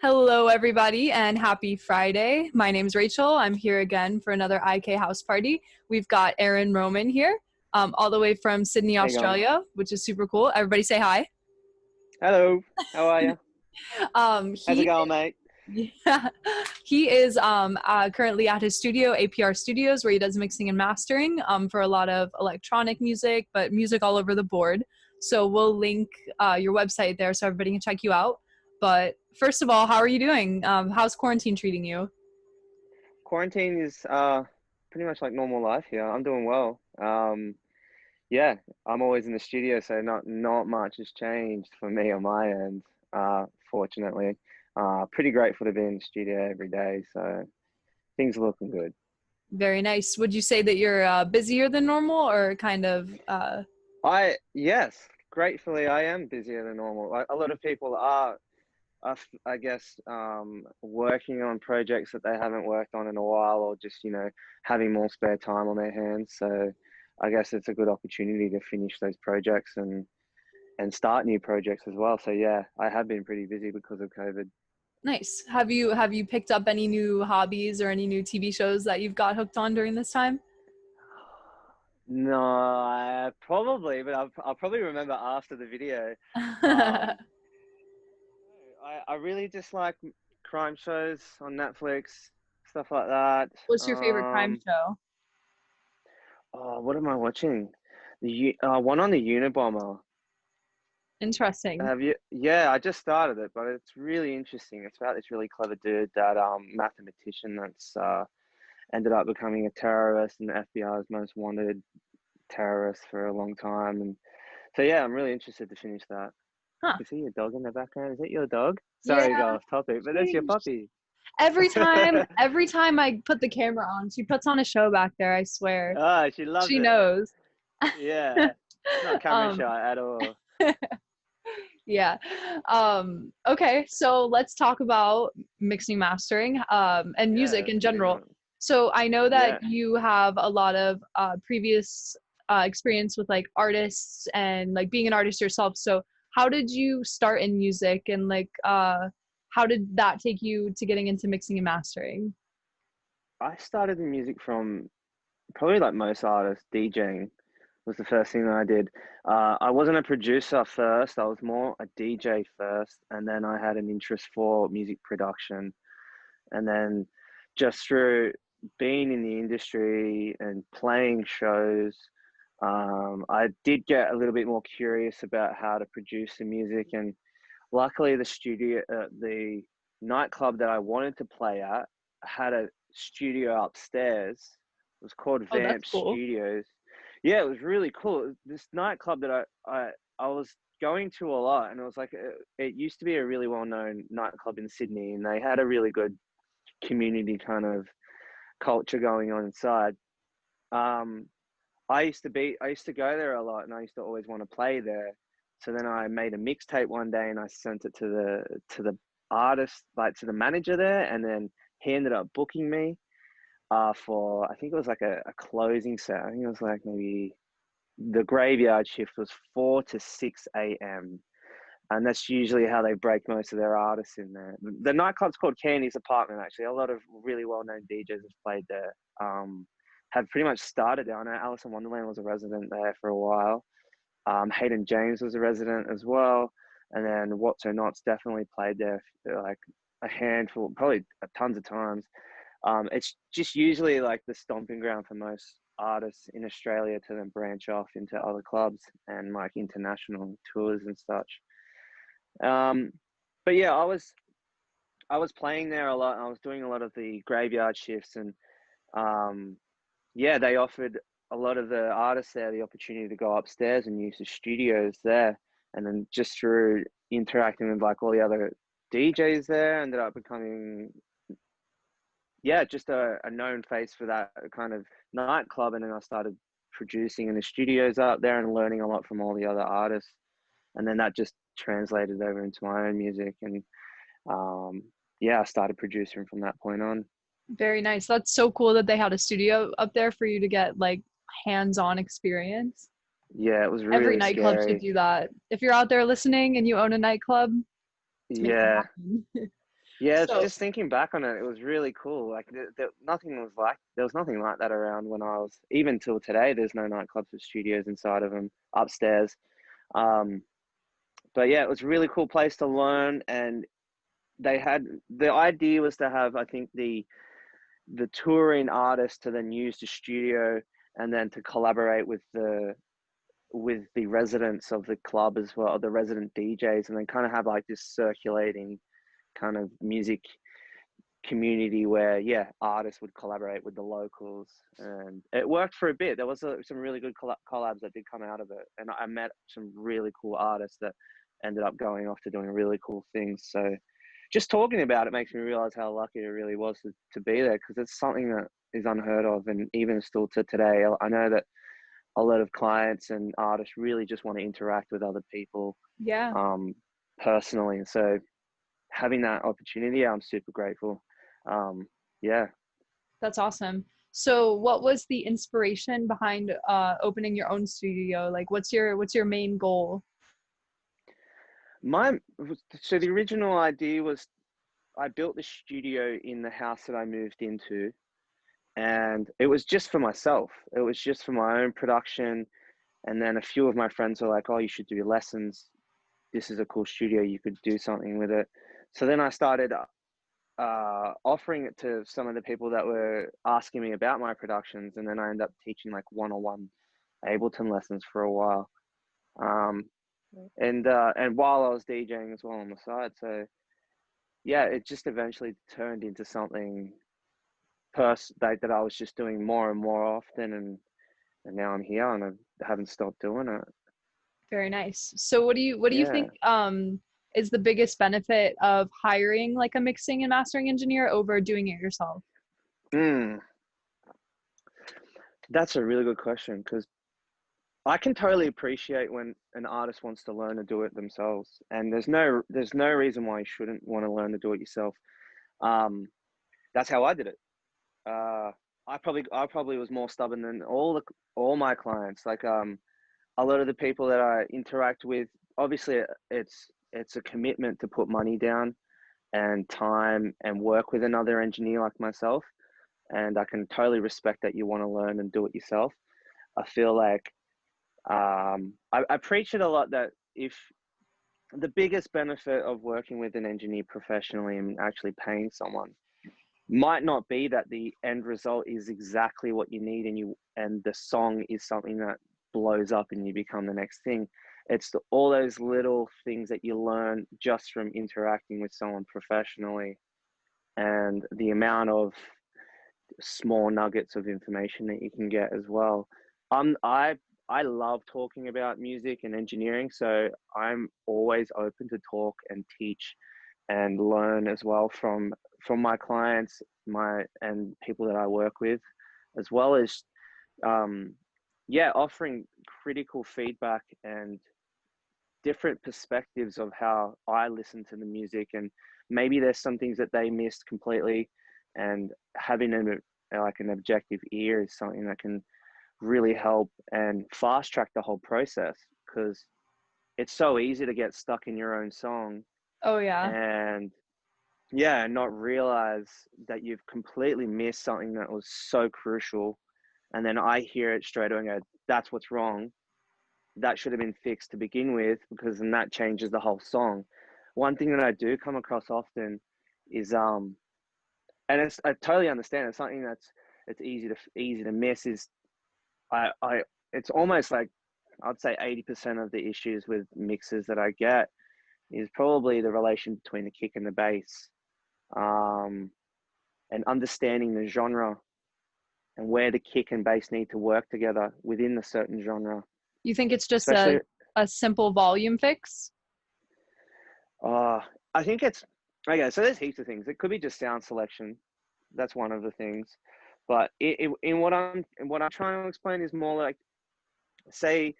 Hello, everybody, and happy Friday. My name's Rachel. I'm here again for another IK house party. We've got Aaron Roman here, all the way from Sydney, How you going? Australia, which is super cool. Everybody say hi. Hello. How are you? How's it He going, mate? yeah, he is currently at his studio, APR Studios, where he does mixing and mastering for a lot of electronic music, but music all over the board. So we'll link your website there so everybody can check you out. But first of all, how are you doing? How's quarantine treating you? Quarantine is pretty much like normal life here. I'm doing well. Yeah, I'm always in the studio, so not much has changed for me on my end. Fortunately, pretty grateful to be in the studio every day. So things are looking good. Very nice. Would you say that you're busier than normal or kind of Yes, gratefully I am busier than normal. Like a lot of people are, I guess, working on projects that they haven't worked on in a while, or just, having more spare time on their hands. So I guess it's a good opportunity to finish those projects and start new projects as well. So yeah, I have been pretty busy because of COVID. nice? Have you picked up any new hobbies or any new TV shows that you've got hooked on during this time? No, probably, but I'll probably remember after the video. Um, I really just like crime shows on Netflix, stuff like that. What's your favorite crime Um, show? oh, what am I watching? One on the Unabomber. Interesting. Have you? Yeah, I just started it, but it's really interesting. It's about this really clever dude, that mathematician that's ended up becoming a terrorist and the FBI's most wanted terrorist for a long time. And so yeah, I'm really interested to finish that. I Huh. can see your dog in the background. Is that your dog? Yeah. Sorry to go off topic, but that's your puppy. Every time I put the camera on, she puts on a show back there, I swear. Ah, she loves She it. knows. Yeah, she's not camera um shy at all. yeah. Okay, so let's talk about mixing, mastering, and Yeah, music in moving general. on. So I know that Yeah, you have a lot of previous experience with like artists and like being an artist yourself. So how did you start in music and like how did that take you to getting into mixing and mastering? I started in music from probably like most artists, DJing was the first thing that I did. I wasn't a producer first, I was more a DJ first, and then I had an interest for music production. And then just through being in the industry and playing shows, I did get a little bit more curious about how to produce the music. And luckily, the nightclub that I wanted to play at had a studio upstairs. It was called Oh, that's Vamp cool. Studios. Yeah, it was really cool. This nightclub that I was going to a lot, and it was like it used to be a really well-known nightclub in Sydney, and they had a really good community kind of culture going on inside. Um, I used to go there a lot, and I used to always want to play there. So then I made a mixtape one day, and I sent it to the artist, like to the manager there, and then he ended up booking me for, I think it was like a closing set. I think it was like maybe the graveyard shift was 4 to 6 a.m. And that's usually how they break most of their artists in there. The nightclub's called Candy's Apartment, actually. A lot of really well-known DJs have played there. Have pretty much started there. I know Alice in Wonderland was a resident there for a while. Hayden James was a resident as well. And then What's or Not's definitely played there like a handful, probably tons of times. It's just usually like the stomping ground for most artists in Australia to then branch off into other clubs and like international tours and such. Um, but yeah, I was playing there a lot, and I was doing a lot of the graveyard shifts, and um, yeah, they offered a lot of the artists there the opportunity to go upstairs and use the studios there, and then just through interacting with like all the other DJs there, ended up becoming, yeah, just a known face for that kind of nightclub. And then I started producing in the studios up there and learning a lot from all the other artists, and then that just translated over into my own music. And um, yeah, I started producing from that point on. Very nice. That's so cool that they had a studio up there for you to get like hands-on experience. Yeah, it was Every really nightclub should scary. do that. If you're out there listening and you own a nightclub, make them Yeah, happen. Yeah, it's So just thinking back on it, it was really cool. Like there was nothing like that around when I was, even till today, there's no nightclubs with studios inside of them upstairs. Um, but yeah, it was a really cool place to learn. And the idea was to have, I think, the touring artist to then use the studio and then to collaborate with the residents of the club as well, the resident DJs, and then kind of have like this circulating kind of music community where, yeah, artists would collaborate with the locals, and it worked for a bit. There was some really good collabs that did come out of it, and I met some really cool artists that ended up going off to doing really cool things. So just talking about it makes me realize how lucky it really was to be there, because it's something that is unheard of. And even still to today, I know that a lot of clients and artists really just want to interact with other people yeah, personally. And so having that opportunity, I'm super grateful. Yeah. that's awesome. So what was the inspiration behind opening your own studio? Like what's your main goal? My so the original idea was I built the studio in the house that I moved into, and it was just for myself. It was just for my own production. And then a few of my friends were like, "Oh, you should do lessons. This is a cool studio. You could do something with it." So then I started offering it to some of the people that were asking me about my productions, and then I ended up teaching like one-on-one Ableton lessons for a while. Um, and while I was DJing as well on the side. So yeah, it just eventually turned into something that I was just doing more and more often, and now I'm here and I haven't stopped doing it. Very nice. So what do you Yeah. think is the biggest benefit of hiring like a mixing and mastering engineer over doing it yourself? Mm, that's a really good question, because I can totally appreciate when an artist wants to learn to do it themselves, and there's no reason why you shouldn't want to learn to do it yourself. Um, that's how I did it. Uh, I probably was more stubborn than all my clients. Like a lot of the people that I interact with, obviously it's a commitment to put money down and time and work with another engineer like myself, and I can totally respect that you want to learn and do it yourself. I feel like I preach it a lot that if the biggest benefit of working with an engineer professionally and actually paying someone might not be that the end result is exactly what you need and the song is something that blows up and you become the next thing. It's all those little things that you learn just from interacting with someone professionally, and the amount of small nuggets of information that you can get as well. I love talking about music and engineering, so I'm always open to talk and teach and learn as well from my clients, and people that I work with, as well as um, yeah, offering critical feedback and different perspectives of how I listen to the music, and maybe there's some things that they missed completely, and having an objective ear is something that can really help and fast track the whole process, because it's so easy to get stuck in your own song Oh yeah. and yeah, not realize that you've completely missed something that was so crucial. And then I hear it straight away and go, that's what's wrong. That should have been fixed to begin with, because then that changes the whole song. One thing that I do come across often is and I totally understand, it's something it's easy to miss, is I it's almost like I'd say 80% of the issues with mixes that I get is probably the relation between the kick and the bass, um, and understanding the genre and where the kick and bass need to work together within the certain genre. You think it's just Especially, a simple volume fix? uh, I think it's okay. So there's heaps of things. It could be just sound selection. That's one of the things. But in what I'm trying to explain is more like, say,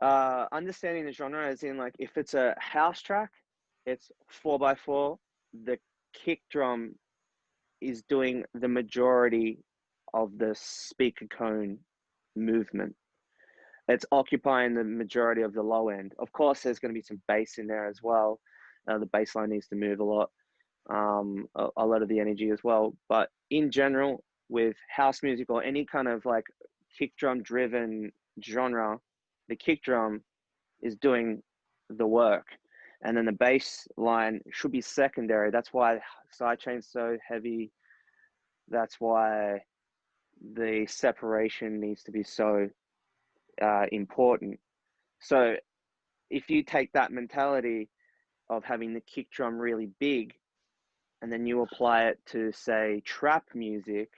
understanding the genre, as in like if it's a house track, it's 4x4. The kick drum is doing the majority of the speaker cone movement. It's occupying the majority of the low end. Of course, there's going to be some bass in there as well. The bass line needs to move a lot, a lot of the energy as well. But in general, with house music or any kind of like kick drum driven genre, the kick drum is doing the work, and then the bass line should be secondary. That's why sidechain's so heavy. That's why the separation needs to be so important. So if you take that mentality of having the kick drum really big, and then you apply it to, say, trap music,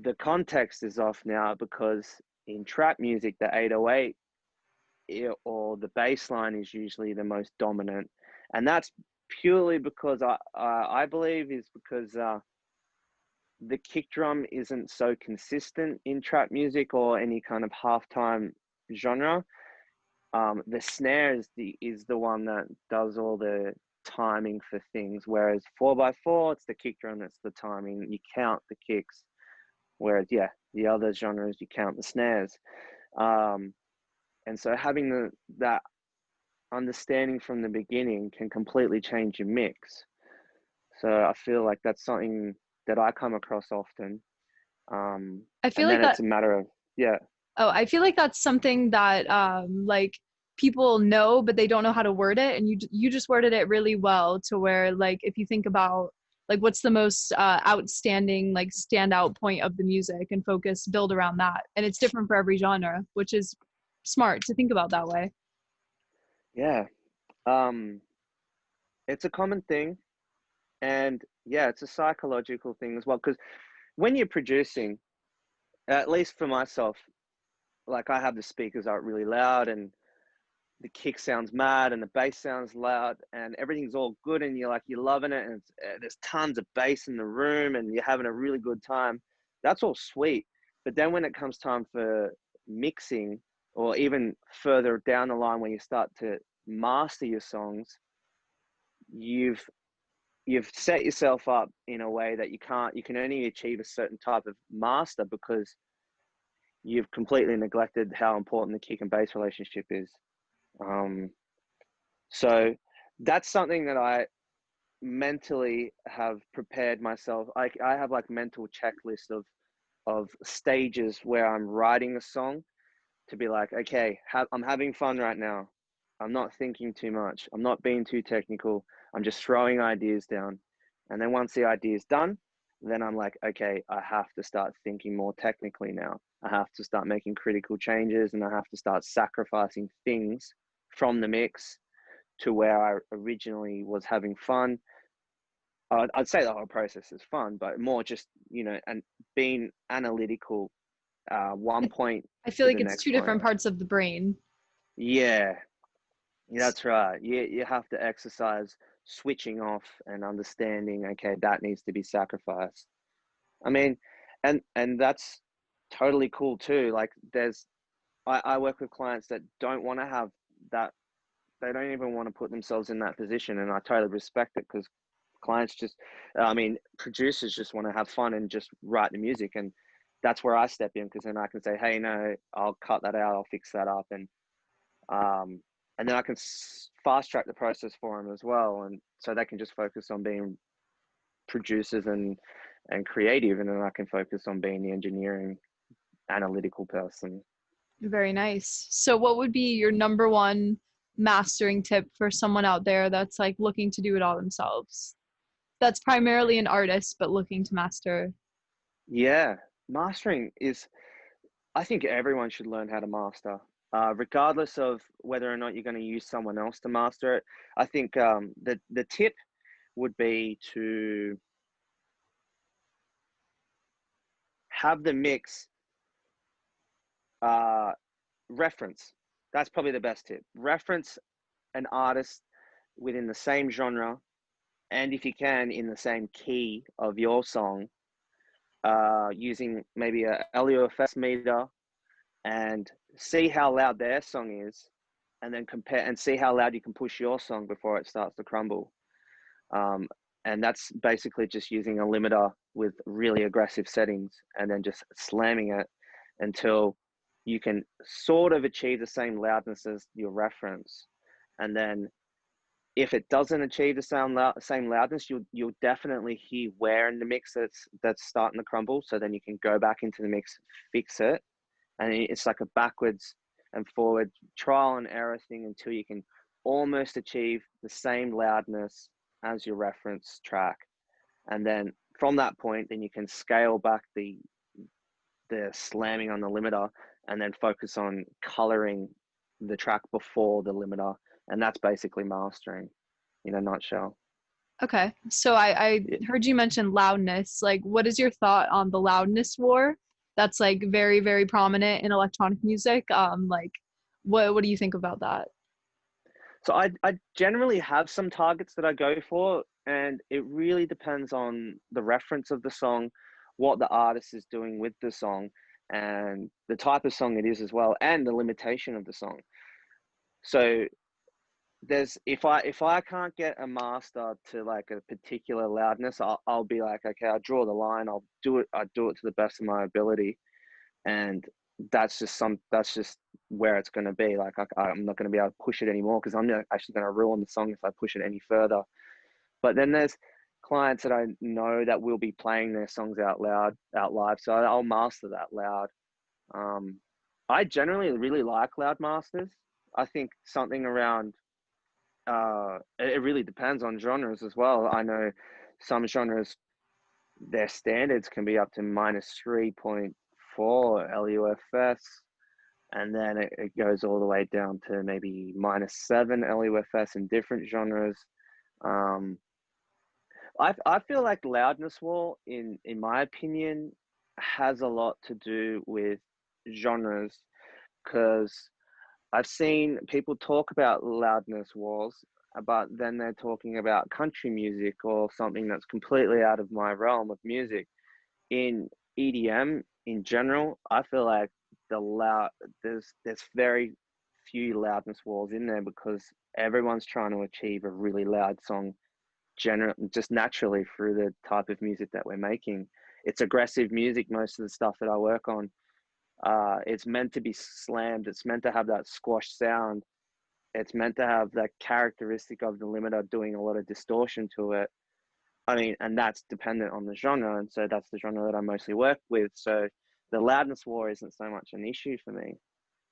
the context is off now, because in trap music, the 808 or the bass line is usually the most dominant. And that's purely because I believe is because the kick drum isn't so consistent in trap music or any kind of halftime genre. The snare is the one that does all the timing for things, whereas 4x4, it's the kick drum that's the timing. You count the kicks, whereas the other genres you count the snares. And so having that understanding from the beginning can completely change your mix. So I feel like that's something that I come across often. I feel And like then that it's a matter of Oh, I feel like that's something that like people know, but they don't know how to word it, and you just worded it really well to where like if you think about like what's the most outstanding like standout point of the music and focus build around that, and it's different for every genre, which is smart to think about that way. yeah. Um, it's a common thing, and it's a psychological thing as well. Because when you're producing, at least for myself, like I have the speakers out really loud, and the kick sounds mad, and the bass sounds loud, and everything's all good, and you're loving it, and there's tons of bass in the room, and you're having a really good time. That's all sweet, but then when it comes time for mixing, or even further down the line when you start to master your songs, you've set yourself up in a way that you can only achieve a certain type of master because you've completely neglected how important the kick and bass relationship is. So that's something that I mentally have prepared myself. I have like mental checklist of stages where I'm writing a song to be like, okay, I'm having fun right now. I'm not thinking too much. I'm not being too technical. I'm just throwing ideas down. And then once the idea is done, then I'm like, okay, I have to start thinking more technically now. I have to start making critical changes, and I have to start sacrificing things from the mix to where I originally was having fun. I'd say the whole process is fun, but more just, and being analytical, one I, point I feel to like the it's next two point. different parts of the brain. Yeah, that's right. You have to exercise switching off and understanding, okay, that needs to be sacrificed. I mean, and that's totally cool too. Like I work with clients that don't want to have that. They don't even want to put themselves in that position. And I totally respect it, because clients just, I mean, producers just want to have fun and just write the music. And that's where I step in, because then I can say, hey, no, I'll cut that out. I'll fix that up. Um, and then I can fast track the process for them as well. And so they can just focus on being producers and creative. And then I can focus on being the engineering analytical person. Very nice. So what would be your number one mastering tip for someone out there that's like looking to do it all themselves? That's primarily an artist, but looking to master. Yeah. Mastering is, I think everyone should learn how to master, regardless of whether or not you're going to use someone else to master it. I think the tip would be to have the mix reference. That's probably the best tip. Reference an artist within the same genre, and if you can, in the same key of your song, using maybe a LUFS meter, and see how loud their song is, and then compare and see how loud you can push your song before it starts to crumble. Um, and that's basically just using a limiter with really aggressive settings, and then just slamming it until you can sort of achieve the same loudness as your reference. And then if it doesn't achieve the same loudness, you'll definitely hear wear in the mix that's starting to crumble. So then you can go back into the mix, fix it, and it's like a backwards and forward trial and error thing until you can almost achieve the same loudness as your reference track. And then from that point, then you can scale back the slamming on the limiter and then focus on coloring the track before the limiter. And that's basically mastering in a nutshell. Okay. So I Yeah. heard you mention loudness. Like, what is your thought on the loudness war? That's like very, very prominent in electronic music. Like, what do you think about that? So I generally have some targets that I go for, and it really depends on the reference of the song, what the artist is doing with the song, and the type of song it is as well, and the limitation of the song. So there's if I can't get a master to like a particular loudness, I'll be like, okay, I'll draw the line. I do it to the best of my ability, and that's just where it's going to be. Like I'm not going to be able to push it anymore because I'm not actually going to ruin the song if I push it any further. But then there's clients that I know that will be playing their songs out live, so I'll master that loud. I generally really like loud masters. I think something around it really depends on genres as well. I know some genres, their standards can be up to -3.4 LUFS, and then it goes all the way down to maybe -7 LUFS in different genres. Um, I feel like Loudness War, in my opinion, has a lot to do with genres because I've seen people talk about loudness wars, but then they're talking about country music or something that's completely out of my realm of music. In EDM in general, I feel like there's very few loudness wars in there because everyone's trying to achieve a really loud song, just naturally through the type of music that we're making. It's aggressive music, most of the stuff that I work on. It's meant to be slammed. It's meant to have that squash sound. It's meant to have that characteristic of the limiter doing a lot of distortion to it. I mean, and that's dependent on the genre. And so that's the genre that I mostly work with. So the loudness war isn't so much an issue for me.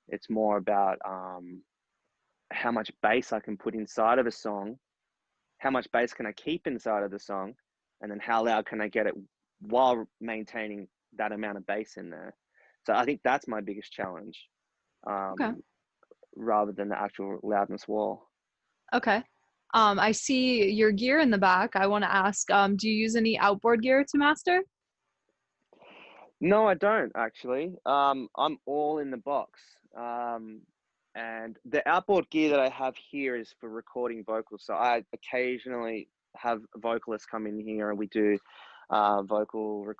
It's more about how much bass I can put inside of a song, how much bass can I keep inside of the song, and then how loud can I get it while maintaining that amount of bass in there. So I think that's my biggest challenge, Okay. rather than the actual loudness wall. Okay. I see your gear in the back. I want to ask, do you use any outboard gear to master? No, I don't actually. I'm all in the box. And the outboard gear that I have here is for recording vocals. So I occasionally have vocalists come in here and we do vocal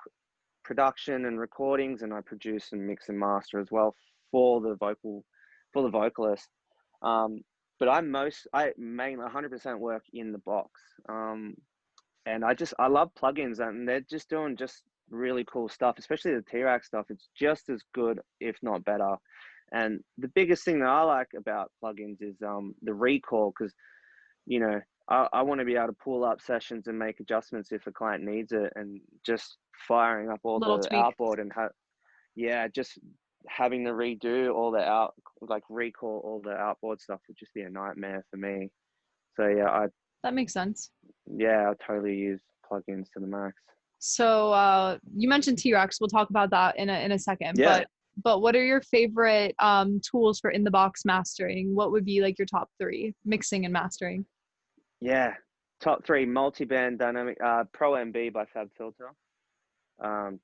production and recordings, and I produce and mix and master as well for the vocalist. Um, but I mainly 100% work in the box. And I love plugins, and they're just doing just really cool stuff, especially the TRex stuff. It's just as good, if not better. And the biggest thing that I like about plugins is the recall, because you know I want to be able to pull up sessions and make adjustments if a client needs it, and just firing up all Little the tweak. outboard and just having to redo all like recall all the outboard stuff would just be a nightmare for me. So That makes sense. I totally use plugins to the max. So you mentioned T-Rex. We'll talk about that in a second. Yeah, But what are your favorite tools for in the box mastering? What would be like your top three mixing and mastering? yeah. Top three multi-band dynamic Pro MB by Fab Filter.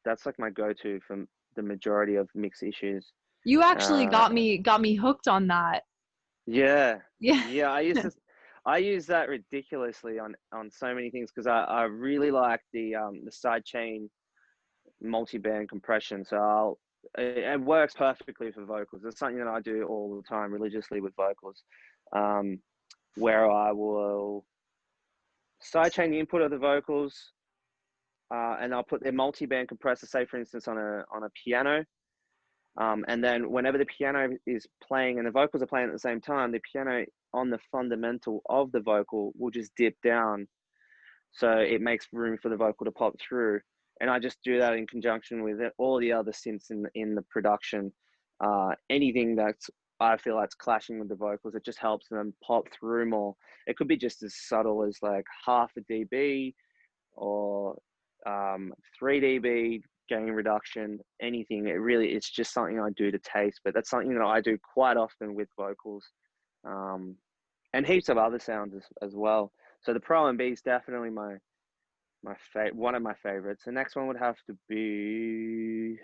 That's like my go-to for the majority of mix issues. You actually Uh, got me hooked on that. yeah, Yeah. yeah. I use that ridiculously on so many things because I really like the sidechain multi-band compression. So it works perfectly for vocals. It's something that I do all the time religiously with vocals, where I will sidechain the input of the vocals, and I'll put their multi-band compressor, say for instance on a piano, And then whenever the piano is playing and the vocals are playing at the same time, the piano on the fundamental of the vocal will just dip down, so it makes room for the vocal to pop through. And I just do that in conjunction with all the other synths in the production. Anything that's I feel that's clashing with the vocals, it just helps them pop through more. It could be just as subtle as like half a dB or 3 dB gain reduction, anything. It's just something I do to taste, but that's something that I do quite often with vocals, and heaps of other sounds as well. So the Pro MB is definitely one of my favorites. The next one would have to be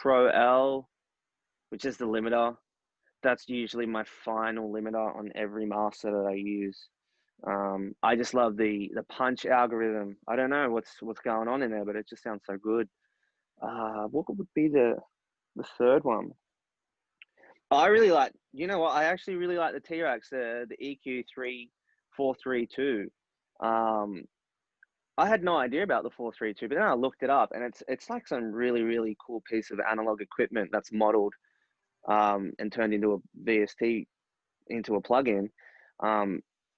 Pro L, which is the limiter. That's usually my final limiter on every master that I use. I just love the punch algorithm. I don't know what's going on in there, but it just sounds so good. What would be the third one? I really like, you know what? I actually really like the TRex, the EQ3432. I had no idea about the 432, but then I looked it up, and it's like some really cool piece of analog equipment that's modeled and turned into a VST, into a plugin.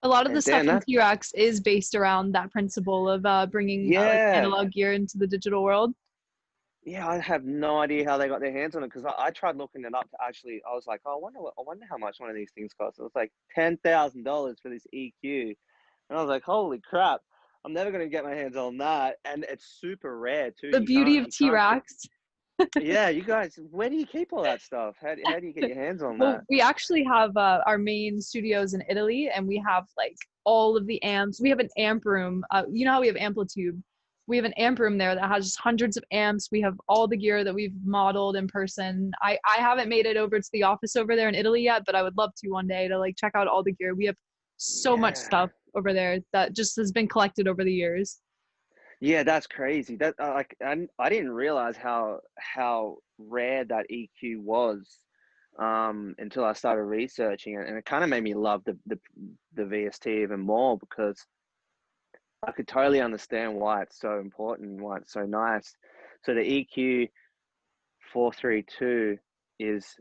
A lot of the And stuff damn in that, TRex is based around that principle of bringing like yeah, analog gear into the digital world. yeah. I have no idea how they got their hands on it, because I tried looking it up to actually. I was like, oh, I wonder how much one of these things costs. It was like $10,000 for this EQ, and I was like, holy crap! I'm never gonna get my hands on that, and it's super rare too. The beauty of You can't get. TRex. Yeah, you guys, where do you keep all that stuff? How do you get your hands on Well, that? we actually have our main studios in Italy, and we have like all of the amps. We have an amp room. You know how we have Amplitude? We have an amp room there that has just hundreds of amps. We have all the gear that we've modeled in person. I haven't made it over to the office over there in Italy yet, but I would love to one day to like check out all the gear. We have so much Yeah. stuff over there that just has been collected over the years. Yeah, that's crazy. That like I didn't realize how rare that EQ was until I started researching it, and it kind of made me love the VST even more, because I could totally understand why it's so important, why it's so nice. So the EQ 432 is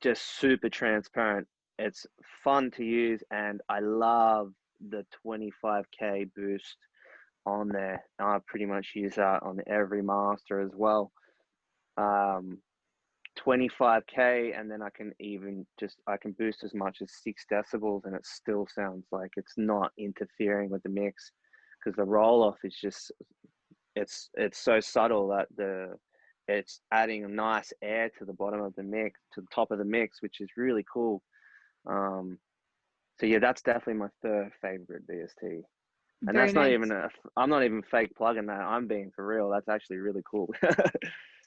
just super transparent. It's fun to use, and I love the 25K boost on there. I pretty much use that on every master as well. 25K, and then I can boost as much as 6 decibels, and it still sounds like it's not interfering with the mix, because the roll off is just it's so subtle that it's adding a nice air to the bottom of the mix, to the top of the mix, which is really cool. So yeah, that's definitely my third favorite VST. And Very that's not nice. even I'm not even fake plugging that. I'm being for real. That's actually really cool.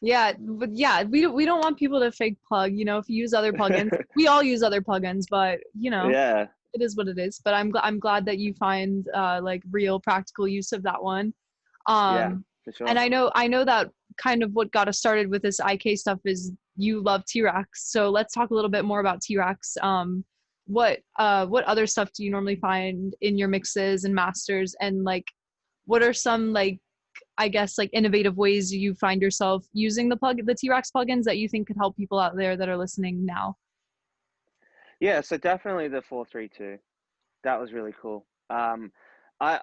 Yeah, but yeah, we don't want people to fake plug. You know, if you use other plugins, we all use other plugins, but you know, Yeah, it is what it is. But I'm glad that you find like real practical use of that one. yeah, Um, for and sure. I know that kind of what got us started with this IK stuff is you love TRex. So let's talk a little bit more about TRex. What other stuff do you normally find in your mixes and masters, and like what are some like I guess like innovative ways you find yourself using the TRex plugins that you think could help people out there that are listening now? Yeah, so definitely the 432. That was really cool. I I,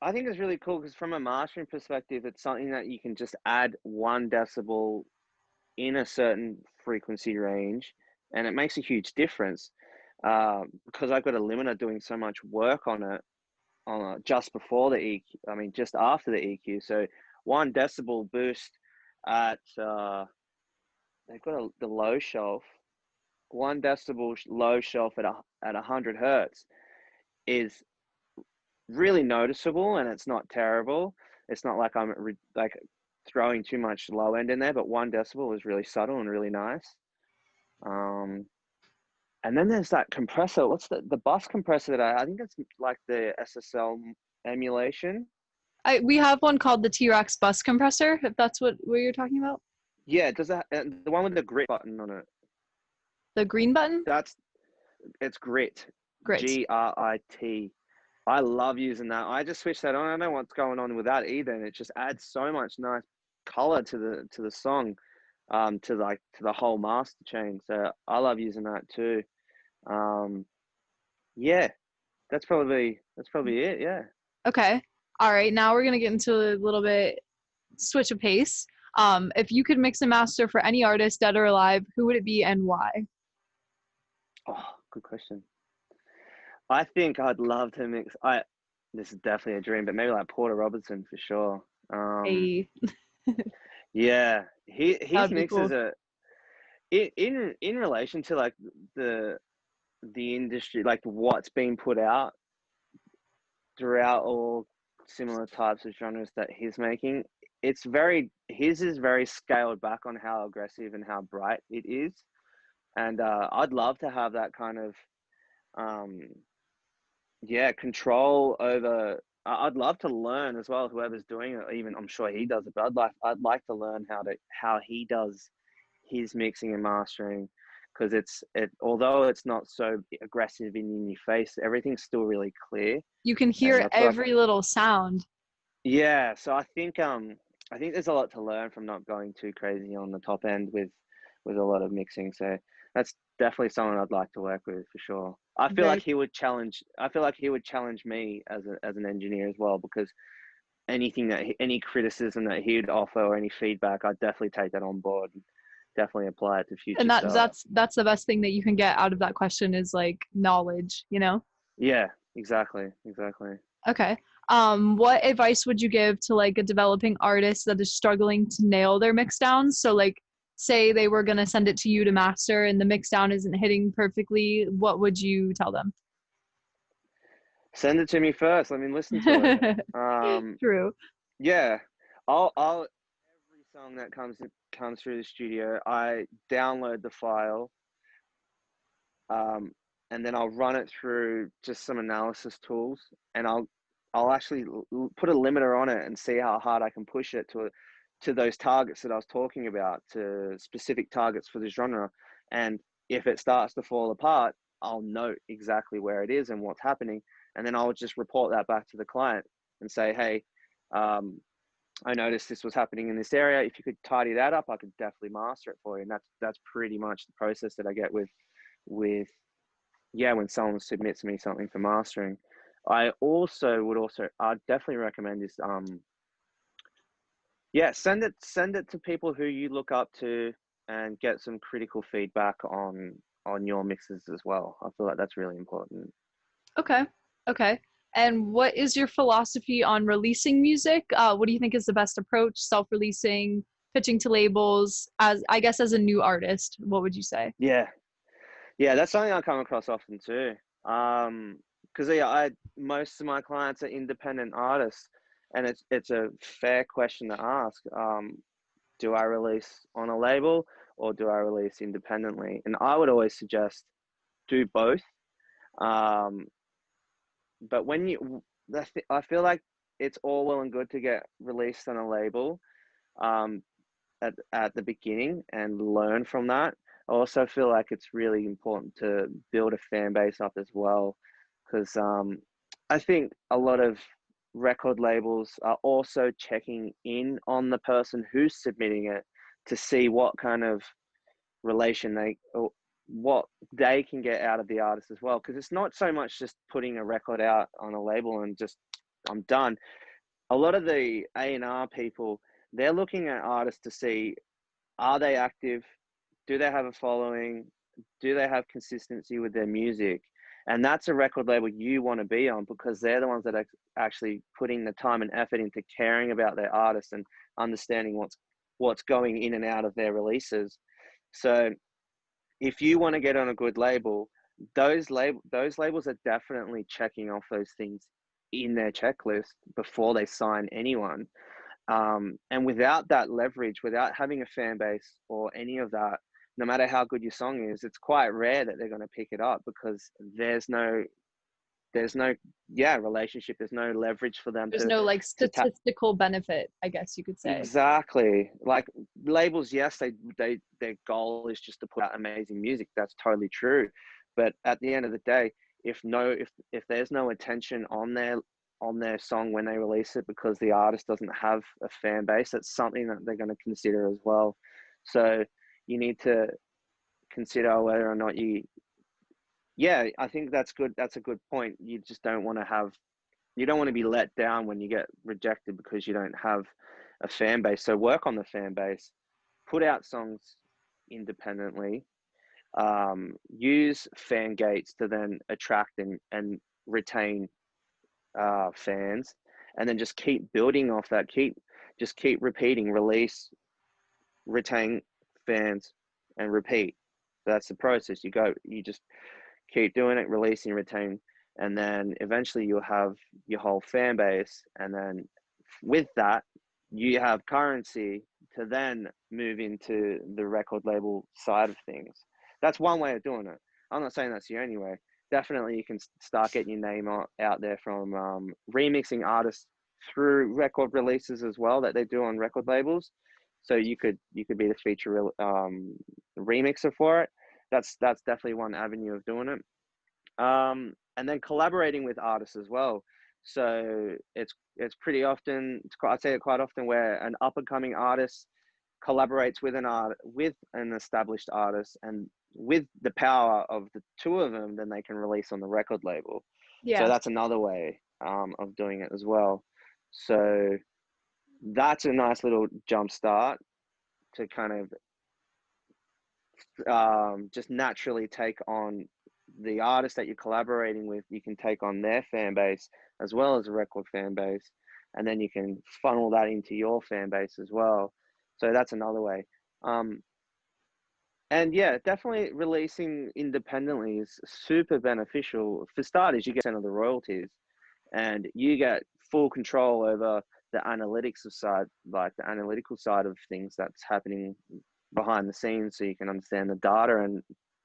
I think it's really cool, because from a mastering perspective, it's something that you can just add 1 decibel in a certain frequency range, and it makes a huge difference. Because I've got a limiter doing so much work on it, just before the EQ, I mean, just after the EQ. So 1 decibel boost at they've got the low shelf. 1 decibel low shelf at 100 hertz is really noticeable, and it's not terrible. It's not like I'm like throwing too much low end in there, but 1 decibel is really subtle and really nice. And then there's that compressor. What's the bus compressor that I think it's like the SSL emulation. We have one called the TRex bus compressor, if that's what you're talking about. Yeah, does that, the one with the grit button on it? The green button? That's it's grit, Great. GRIT. I love using that. I just switched that on. I don't know what's going on with that either, and it just adds so much nice color to the song. to the whole master chain. So I love using that too. Yeah, that's probably it. Yeah. Okay. All right. Now we're gonna get into a little bit switch of pace. If you could mix and master for any artist, dead or alive, who would it be and why? Oh, good question. I think I'd love to mix. This is definitely a dream, but maybe like Porter Robertson for sure. Hey, Yeah, that his would be mixes cool. are in relation to like the industry, like what's being put out throughout all similar types of genres that he's making. His is very scaled back on how aggressive and how bright it is, and I'd love to have that kind of um, control over. I'd love to learn as well. Whoever's doing it, even I'm sure he does it, but I'd like to learn how he does his mixing and mastering, because although it's not so aggressive in your face, everything's still really clear, You can and hear I feel like every little sound. yeah. So I think there's a lot to learn from not going too crazy on the top end with a lot of mixing. So that's definitely someone I'd like to work with for sure. I feel like Very, he would challenge. I feel like he would challenge me as an engineer as well, because any criticism that he'd offer or any feedback, I'd definitely take that on board and definitely apply it to and future that stuff. that's the best thing that you can get out of that question is like knowledge, you know? Yeah, exactly, exactly. Okay. What advice would you give to like a developing artist that is struggling to nail their mix downs? So like say they were gonna send it to you to master and the mix down isn't hitting perfectly, what would you tell them? Send it to me first. Let me listen to it. True. Yeah, I'll every song that comes through the studio, I download the file, um, and then I'll run it through just some analysis tools, and I'll actually put a limiter on it and see how hard I can push it to those targets that I was talking about, to specific targets for the genre. And if it starts to fall apart, I'll note exactly where it is and what's happening, and then I'll just report that back to the client and say, hey, I noticed this was happening in this area. If you could tidy that up, I could definitely master it for you. And that's pretty much the process that I get with when someone submits me something for mastering. I'd definitely recommend is send it to people who you look up to and get some critical feedback on your mixes as well. I feel like that's really important. Okay. Okay. And what is your philosophy on releasing music? What do you think is the best approach? Self-releasing, pitching to labels, as I guess as a new artist, what would you say? Yeah, yeah, that's something I come across often too. Because I most of my clients are independent artists, and it's a fair question to ask. Do I release on a label or do I release independently? And I would always suggest do both. Um, but I feel like it's all well and good to get released on a label um, at the beginning and learn from that. I also feel like it's really important to build a fan base up as well, because I think a lot of record labels are also checking in on the person who's submitting it to see what kind of relation or what they can get out of the artist as well, because it's not so much just putting a record out on a label and just I'm done. A lot of the A&R people, they're looking at artists to see, are they active? Do they have a following? Do they have consistency with their music? And that's a record label you want to be on, because they're the ones that are actually putting the time and effort into caring about their artists and understanding what's going in and out of their releases. So if you want to get on a good label, those labels are definitely checking off those things in their checklist before they sign anyone. And without that leverage, without having a fan base or any of that, no matter how good your song is, it's quite rare that they're going to pick it up, because there's no relationship. There's no leverage for them There's no like to tap. statistical benefit, I guess you could say. Exactly. Like labels, yes, their goal is just to put out amazing music. That's totally true. But at the end of the day, if there's no attention on their song when they release it because the artist doesn't have a fan base, that's something that they're going to consider as well. So you need to consider whether or not yeah, I think that's good. That's a good point. You just don't want to you don't want to be let down when you get rejected because you don't have a fan base. So work on the fan base, put out songs independently, use fan gates to then attract and retain fans, and then just keep building off that. Just keep repeating, release, retain fans, and repeat. That's the process. You just keep doing it, releasing, retain, and then eventually you'll have your whole fan base. And then with that, you have currency to then move into the record label side of things. That's one way of doing it. I'm not saying that's the only way. Definitely, you can start getting your name out there from remixing artists through record releases as well that they do on record labels. So you could be the feature remixer for it. That's definitely one avenue of doing it. And then collaborating with artists as well. So it's pretty often, I'd say quite often, where an up and coming artist collaborates with an established artist, and with the power of the two of them, then they can release on the record label. So Yeah, that's another way of doing it as well. So that's a nice little jump start to kind of just naturally take on the artist that you're collaborating with. You can take on their fan base as well as a record fan base, and then you can funnel that into your fan base as well. So that's another way. And yeah, definitely releasing independently is super beneficial. For starters, you get % of the royalties, and you get full control over the analytics side, like the analytical side of things that's happening behind the scenes, so you can understand the data and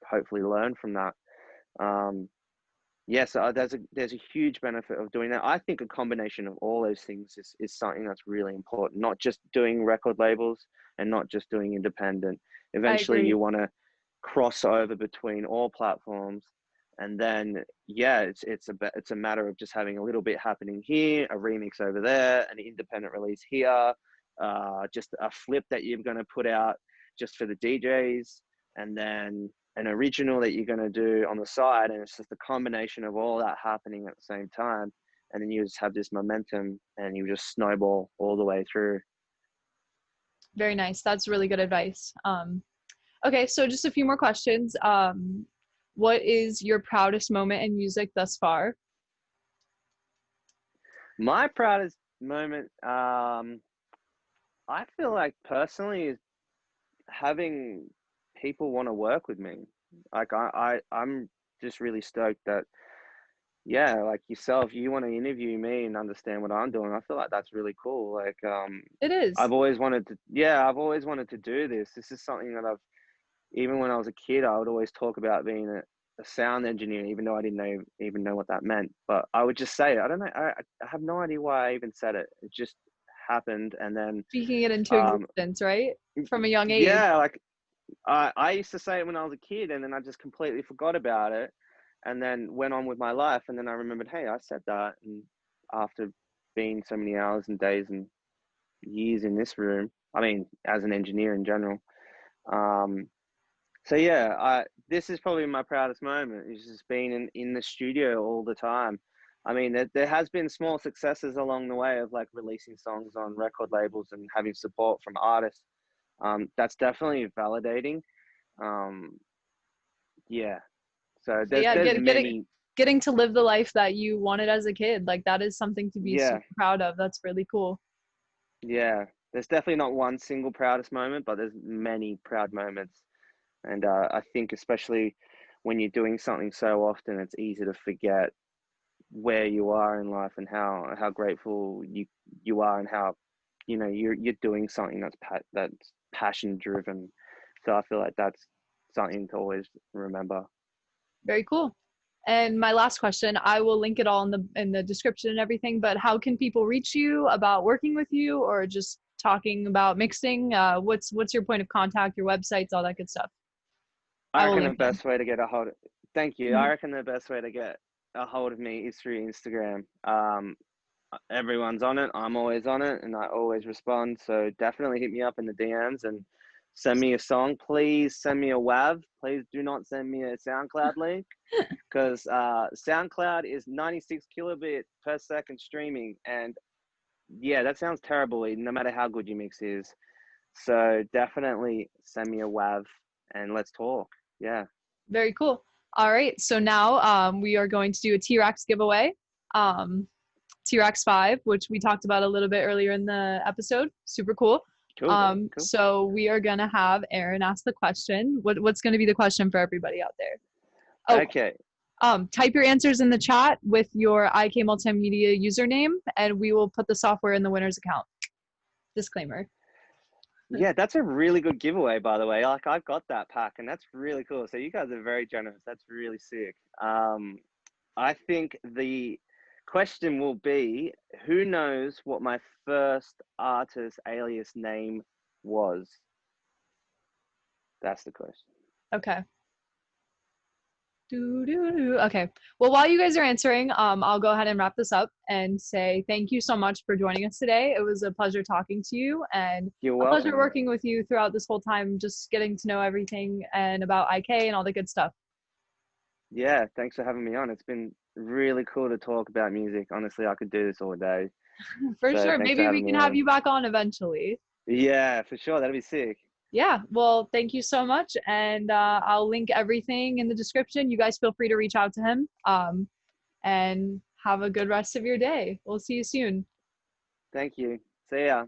hopefully learn from that. Yeah, so there's a huge benefit of doing that. I think a combination of all those things is something that's really important. Not just doing record labels and not just doing independent. I Eventually, agree. you want to cross over between all platforms, and then yeah, it's a matter of just having a little bit happening here, a remix over there, an independent release here, just a flip that you're going to put out just for the DJs, and then an original that you're going to do on the side. And it's just a combination of all that happening at the same time, and then you just have this momentum and you just snowball all the way through. Very nice. That's really good advice. Okay, so just a few more questions. What is your proudest moment in music thus far? My proudest moment, I feel like personally, is having people want to work with me. Like I'm just really stoked that, yeah, like yourself, you want to interview me and understand what I'm doing. I feel like that's really cool. Like, It is. I've always wanted to do this. This is something that even when I was a kid, I would always talk about being a sound engineer, even though I didn't even know what that meant. But I would just say it. I don't know. I have no idea why I even said it. It just happened. And then, Speaking it into um, existence, right? From a young age. yeah, like I used to say it when I was a kid, and then I just completely forgot about it, and then went on with my life. And then I remembered, hey, I said that. And after being so many hours and days and years in this room, I mean, as an engineer in general, um, so yeah, this is probably my proudest moment. Is just being in the studio all the time. I mean, there has been small successes along the way of like releasing songs on record labels and having support from artists. That's definitely validating. Um, yeah. So But yeah, there's many. getting to live the life that you wanted as a kid, like that is something to be Yeah, super proud of. That's really cool. yeah. There's definitely not one single proudest moment, but there's many proud moments. And I think especially when you're doing something so often, it's easy to forget where you are in life and how grateful you are, and how you're doing something that's passion driven. So I feel like that's something to always remember. Very cool. And my last question, I will link it all in the description and everything, but how can people reach you about working with you or just talking about mixing? What's your point of contact, your websites, all that good stuff? I I will reckon the link them. best way to get a hold of Thank you. I Mhm. reckon the best way to get a hold of me is through Instagram. Everyone's on it. I'm always on it, and I always respond. So definitely hit me up in the DMs, and send me a song. Please send me a WAV. Please do not send me a SoundCloud link, because SoundCloud is 96 kilobit per second streaming, and yeah, that sounds terrible no matter how good your mix is. So definitely send me a WAV and let's talk. Yeah. Very cool. All right. So now we are going to do a TRex giveaway. TRex 5, which we talked about a little bit earlier in the episode. Super cool. Cool. Cool. So we are going to have Aaron ask the question. What's going to be the question for everybody out there? Oh, okay. Type your answers in the chat with your IK Multimedia username, and we will put the software in the winner's account. Disclaimer. Yeah, that's a really good giveaway, by the way. Like, I've got that pack, and that's really cool. So you guys are very generous. That's really sick. I think the question will be, who knows what my first artist alias name was? That's the question. Okay. Okay. Well, while you guys are answering, I'll go ahead and wrap this up and say thank you so much for joining us today. It was a pleasure talking to you, and You're a welcome. pleasure working with you throughout this whole time, just getting to know everything and about IK and all the good stuff. Yeah, thanks for having me on. It's been really cool to talk about music. Honestly, I could do this all day. For So sure. thanks for Maybe we having can me have on. you back on eventually. Yeah, for sure. That'd be sick. Yeah. Well, thank you so much. And I'll link everything in the description. You guys feel free to reach out to him. And have a good rest of your day. We'll see you soon. Thank you. See ya.